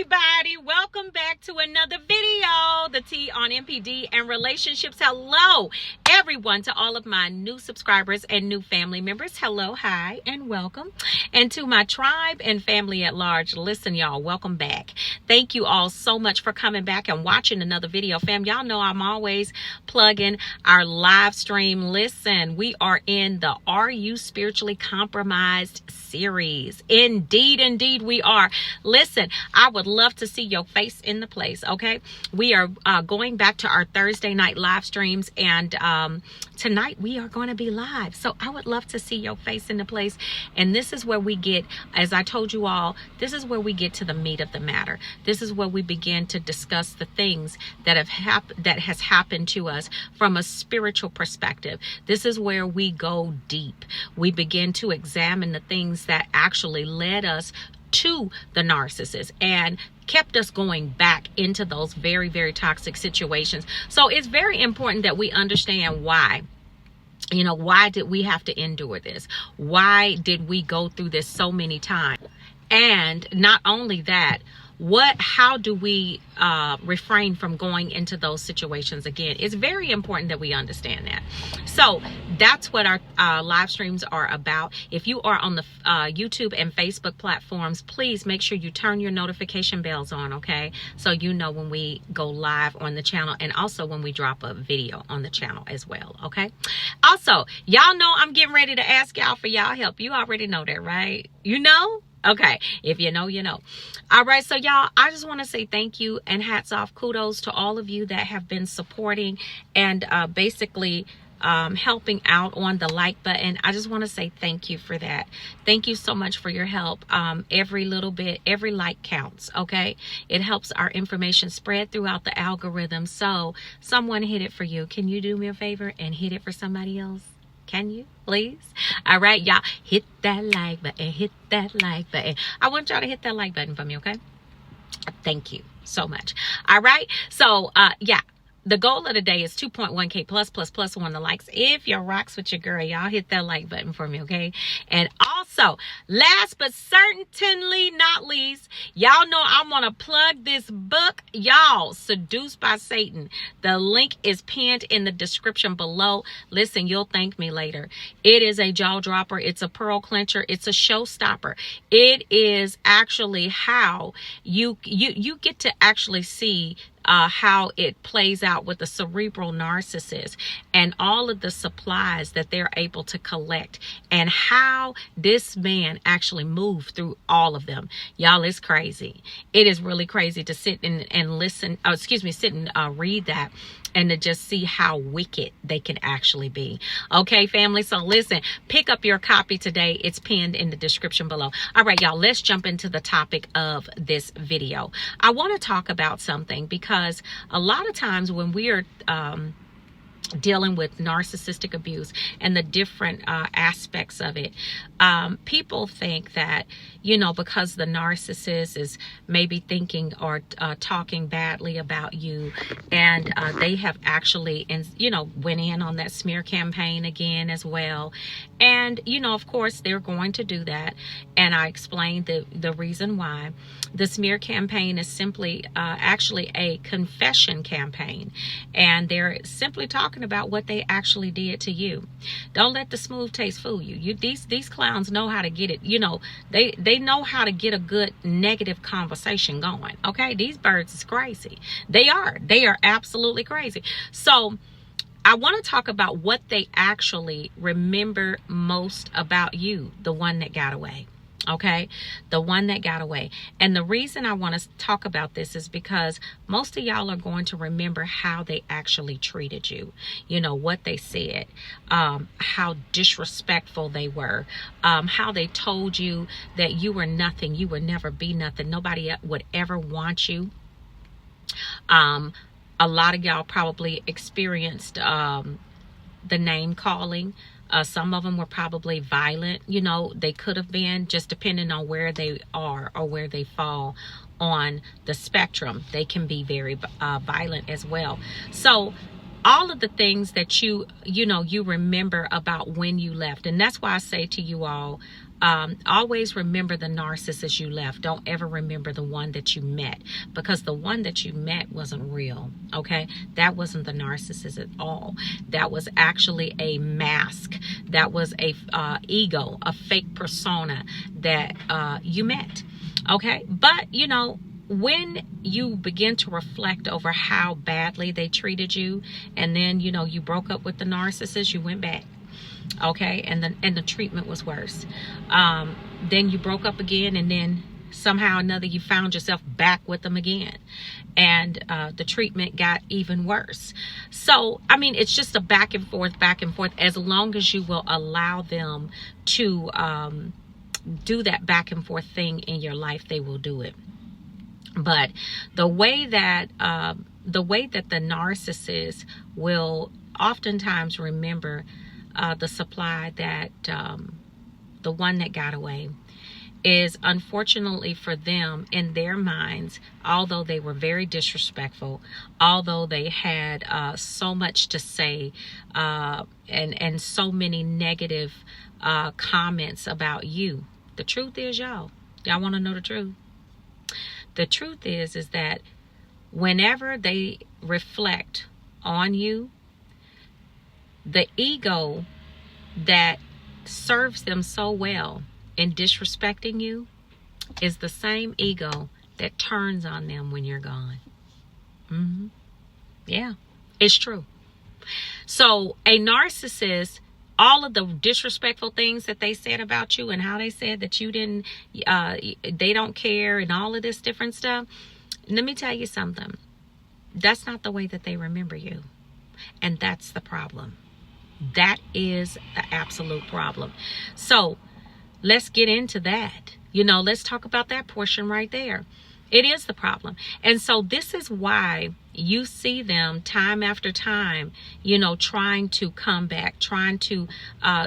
everybody, welcome back to another video, the T on NPD and relationships. Hello everyone, to all of my new subscribers and new family members. Hello, hi, and welcome. And to my tribe and family at large, listen y'all, welcome back. Thank you all so much for coming back and watching another video. Fam, y'all know I'm always plugging our live stream. Listen, we are in the Are You Spiritually Compromised series. Indeed we are. Listen, I would love to see your face in the place, okay? We are going back to our Thursday night live streams, and tonight we are going to be live. So I would love to see your face in the place. And this is where we get, as I told you all, this is where we get to the meat of the matter. This is where we begin to discuss the things that has happened to us from a spiritual perspective. This is where we go deep. We begin to examine the things that actually led us to the narcissist and kept us going back into those very, very toxic situations. So it's very important that we understand why. You know, why did we have to endure this? Why did we go through this so many times? And not only that, how do we refrain from going into those situations again? It's very important that we understand that. So that's what our live streams are about. If you are on the YouTube and Facebook platforms, please make sure you turn your notification bells on, okay? So you know when we go live on the channel, and also when we drop a video on the channel as well, okay? Also, y'all know I'm getting ready to ask y'all for y'all help. You already know that, right? You know? Okay, if you know, you know. All right, so y'all, I just want to say thank you and hats off, kudos to all of you that have been supporting and basically helping out on the like button. I just want to say thank you for that. Thank you so much for your help. Every little bit, every like counts, okay? It helps our information spread throughout the algorithm. So someone hit it for you. Can you do me a favor and hit it for somebody else? Can you, please? All right, y'all, hit that like button, hit that like button. I want y'all to hit that like button for me, okay? Thank you so much. All right, so, yeah. The goal of the day is 2.1K plus on the likes. If you rocks with your girl, y'all hit that like button for me, okay? And also, last but certainly not least, y'all know I want to plug this book, y'all, Seduced by Satan. The link is pinned in the description below. Listen, you'll thank me later. It is a jaw dropper. It's a pearl clincher. It's a showstopper. It is actually how you get to actually see how it plays out with the cerebral narcissist and all of the supplies that they're able to collect, and how this man actually moved through all of them. Y'all, it's crazy. It is really crazy to sit and listen, sit and read that, and to just see how wicked they can actually be. Okay, family? So listen, pick up your copy today. It's pinned in the description below. All right, y'all, let's jump into the topic of this video. I want to talk about something, because a lot of times when we are dealing with narcissistic abuse and the different aspects of it, people think that, you know, because the narcissist is maybe thinking or talking badly about you, and they have actually, went in on that smear campaign again as well. And, you know, of course, they're going to do that. And I explained the reason why. The smear campaign is simply actually a confession campaign. And they're simply talking about what they actually did to you. Don't let the smooth taste fool you. These clowns know how to get it. You know, they know how to get a good negative conversation going. Okay, these birds is crazy. They are absolutely crazy. So I want to talk about what they actually remember most about you, the one that got away. Okay, the one that got away. And the reason I want to talk about this is because most of y'all are going to remember how they actually treated you. You know, what they said, how disrespectful they were, how they told you that you were nothing, you would never be nothing, nobody would ever want you. A lot of y'all probably experienced the name calling. Some of them were probably violent. You know, they could have been, just depending on where they are or where they fall on the spectrum. They can be very violent as well. So all of the things that you remember about when you left. And that's why I say to you all, always remember the narcissist you left. Don't ever remember the one that you met, because the one that you met wasn't real. Okay, that wasn't the narcissist at all. That was actually a mask. That was a ego, a fake persona that you met. Okay, but you know, when you begin to reflect over how badly they treated you, and then you know you broke up with the narcissist, you went back. Okay, and the treatment was worse. Then you broke up again, and then somehow or another you found yourself back with them again, and the treatment got even worse. So I mean, it's just a back and forth. As long as you will allow them to do that back and forth thing in your life, they will do it. But the way that the narcissist will oftentimes remember the supply that the one that got away is, unfortunately for them, in their minds, although they were very disrespectful, although they had so much to say and so many negative comments about you, the truth is, y'all want to know the truth? The truth is that whenever they reflect on you, the ego that serves them so well in disrespecting you is the same ego that turns on them when you're gone. Yeah, it's true. So a narcissist, all of the disrespectful things that they said about you and how they said that you didn't, they don't care and all of this different stuff. Let me tell you something. That's not the way that they remember you. And that's the problem. That is the absolute problem. So let's get into that. You know, let's talk about that portion right there. It is the problem. And so this is why you see them time after time, you know, trying to come back, trying to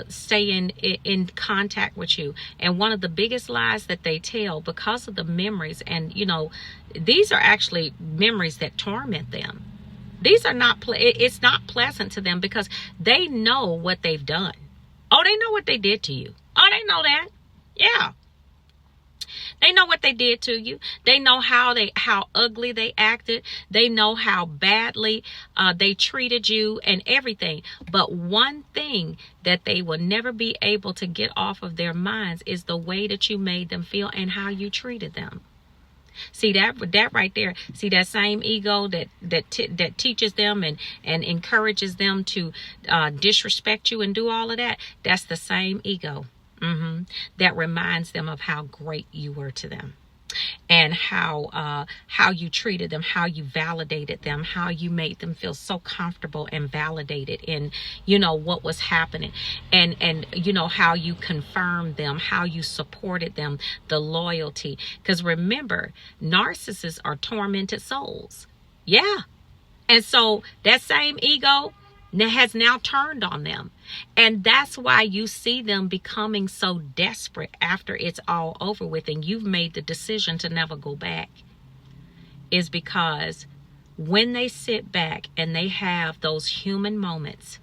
stay in contact with you. And one of the biggest lies that they tell, because of the memories, and, you know, these are actually memories that torment them. These are not, it's not pleasant to them because they know what they've done. Oh, they know what they did to you. Oh, they know that. Yeah. They know what they did to you. They know how ugly they acted. They know how badly they treated you and everything. But one thing that they will never be able to get off of their minds is the way that you made them feel and how you treated them. See that right there. See that same ego that teaches them and encourages them to disrespect you and do all of that. That's the same ego. That reminds them of how great you were to them, and how you treated them, how you validated them, how you made them feel so comfortable and validated in, you know, what was happening, and you know, how you confirmed them, how you supported them, the loyalty. Because remember, narcissists are tormented souls. Yeah. And so that same ego has now turned on them. And that's why you see them becoming so desperate after it's all over with and you've made the decision to never go back, is because when they sit back and they have those human moments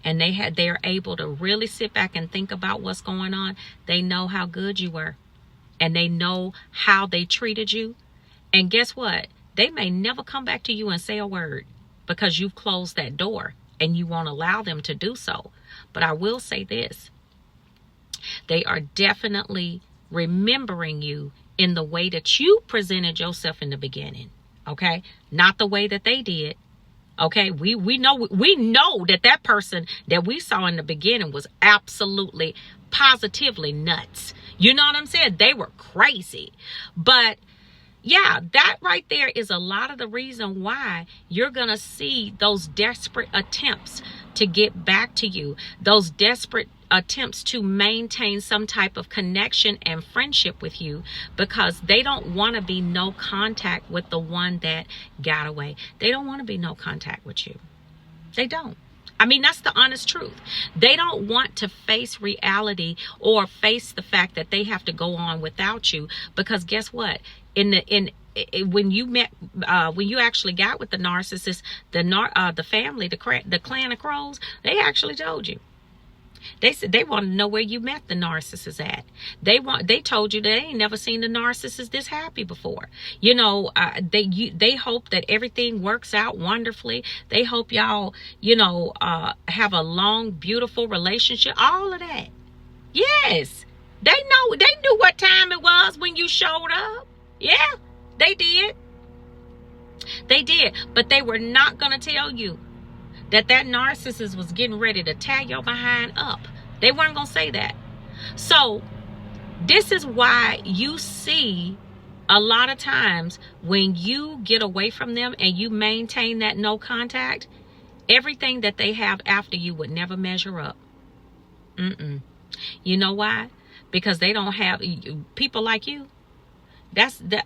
and they're able to really sit back and think about what's going on, they know how good you were and they know how they treated you. And guess what? They may never come back to you and say a word because you've closed that door and you won't allow them to do so. But I will say this. They are definitely remembering you in the way that you presented yourself in the beginning. Okay? Not the way that they did. Okay? We know that person that we saw in the beginning was absolutely, positively nuts. You know what I'm saying? They were crazy. But yeah, that right there is a lot of the reason why you're going to see those desperate attempts to get back to you, those desperate attempts to maintain some type of connection and friendship with you, because they don't want to be no contact with the one that got away. They don't want to be no contact with you. They don't. I mean, that's the honest truth. They don't want to face reality or face the fact that they have to go on without you, because guess what? When you actually got with the narcissist, the family, the clan of crows, they actually told you. They said they want to know where you met the narcissist at. They told you they ain't never seen the narcissist this happy before. You know, they hope that everything works out wonderfully. They hope y'all, have a long, beautiful relationship. All of that. Yes. They knew what time it was when you showed up. Yeah, they did. They did. But they were not going to tell you that narcissist was getting ready to tear your behind up. They weren't going to say that. So this is why you see a lot of times when you get away from them and you maintain that no contact, everything that they have after you would never measure up. You know why? Because they don't have people like you.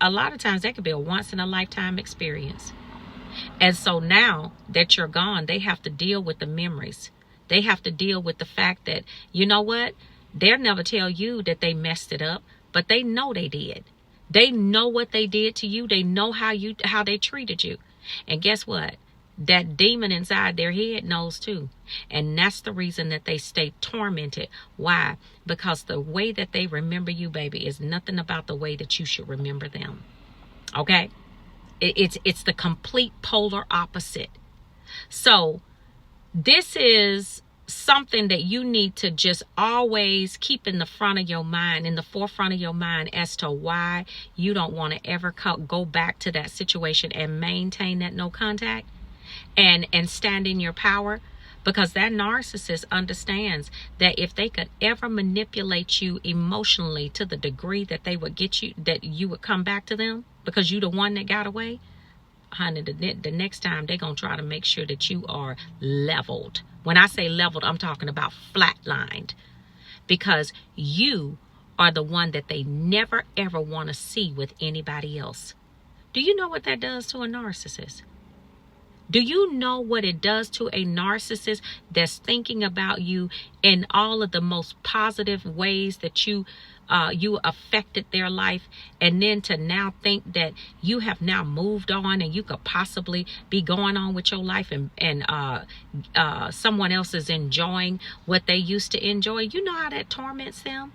A lot of times that could be a once in a lifetime experience. And so now that you're gone, they have to deal with the memories. They have to deal with the fact that, you know what? They'll never tell you that they messed it up, but they know they did. They know what they did to you. They know how they treated you. And guess what? That demon inside their head knows too. And that's the reason that they stay tormented. Why? Because the way that they remember you, baby, is nothing about the way that you should remember them. Okay? It's the complete polar opposite. So this is something that you need to just always keep in the front of your mind, in the forefront of your mind, as to why you don't want to ever go back to that situation and maintain that no contact and stand in your power. Because that narcissist understands that if they could ever manipulate you emotionally to the degree that they would get you, that you would come back to them because you're the one that got away, honey, the next time they're going to try to make sure that you are leveled. When I say leveled, I'm talking about flatlined. Because you are the one that they never, ever want to see with anybody else. Do you know what that does to a narcissist? Do you know what it does to a narcissist that's thinking about you in all of the most positive ways that you affected their life, and then to now think that you have now moved on and you could possibly be going on with your life and someone else is enjoying what they used to enjoy? You know how that torments them?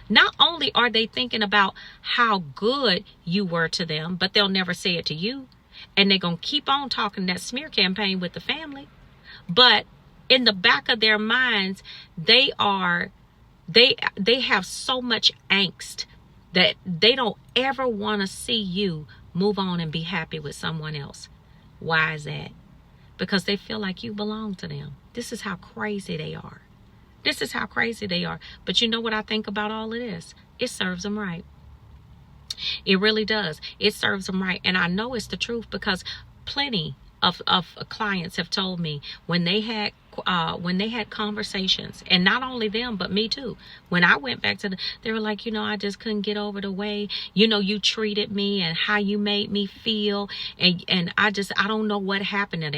Not only are they thinking about how good you were to them, but they'll never say it to you. And they're going to keep on talking that smear campaign with the family. But in the back of their minds, they have so much angst that they don't ever want to see you move on and be happy with someone else. Why is that? Because they feel like you belong to them. This is how crazy they are. This is how crazy they are. But you know what I think about all of this? It serves them right. It really does. It serves them right. And I know it's the truth because plenty of clients have told me when they had conversations, and not only them, but me too. When I went back to they were like, I just couldn't get over the way, you treated me and how you made me feel. And I don't know what happened. And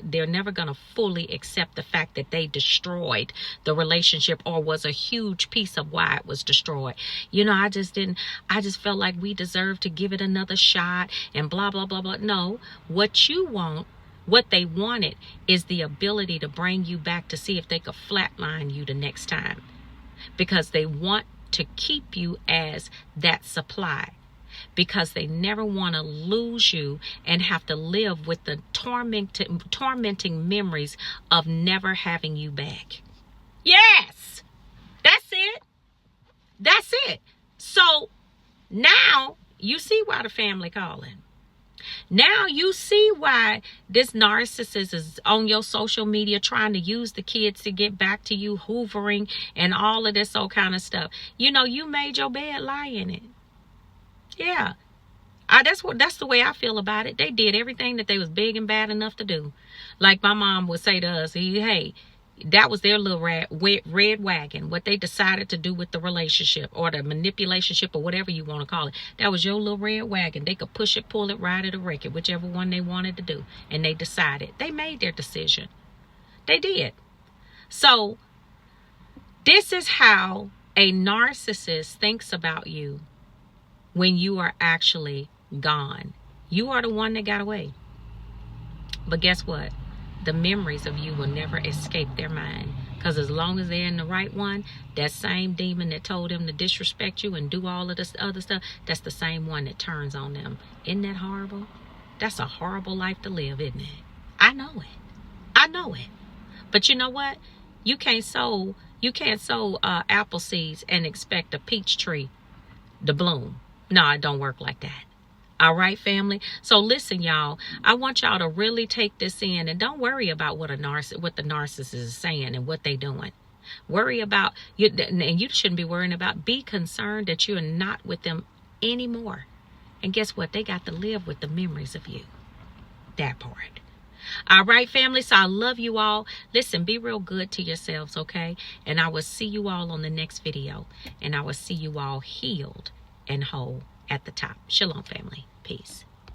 they're never going to fully accept the fact that they destroyed the relationship or was a huge piece of why it was destroyed. I just felt like we deserved to give it another shot and blah, blah, blah, blah. No, what they wanted is the ability to bring you back to see if they could flatline you the next time. Because they want to keep you as that supply. Because they never want to lose you and have to live with the tormenting memories of never having you back. Yes! That's it. That's it. So now you see why the family calling. Now you see why this narcissist is on your social media trying to use the kids to get back to you, hoovering and all of this old kind of stuff. You made your bed, lie in it. Yeah. That's the way I feel about it. They did everything that they was big and bad enough to do. Like my mom would say to us, hey, that was their little red wagon, what they decided to do with the relationship or the manipulationship or whatever you want to call it. That was your little red wagon. They could push it, pull it, ride it, or wreck it, whichever one they wanted to do. And they decided. They made their decision. They did. So this is how a narcissist thinks about you when you are actually gone. You are the one that got away. But guess what? The memories of you will never escape their mind Because as long as they're in the right one, that same demon that told them to disrespect you and do all of this other stuff, that's the same one that turns on them. Isn't that horrible? That's a horrible life to live, isn't it? I know it. I know it. But you know what? You can't sow apple seeds and expect a peach tree to bloom. No, it don't work like that. All right, family. So listen, y'all, I want y'all to really take this in, and don't worry about what the narcissist is saying and what they doing. Worry about you, and you shouldn't be worrying about. Be concerned that you are not with them anymore. And guess what? They got to live with the memories of you. That part. All right, family. So I love you all. Listen, be real good to yourselves, okay? And I will see you all on the next video. And I will see you all healed and whole at the top. Shalom, family. Peace.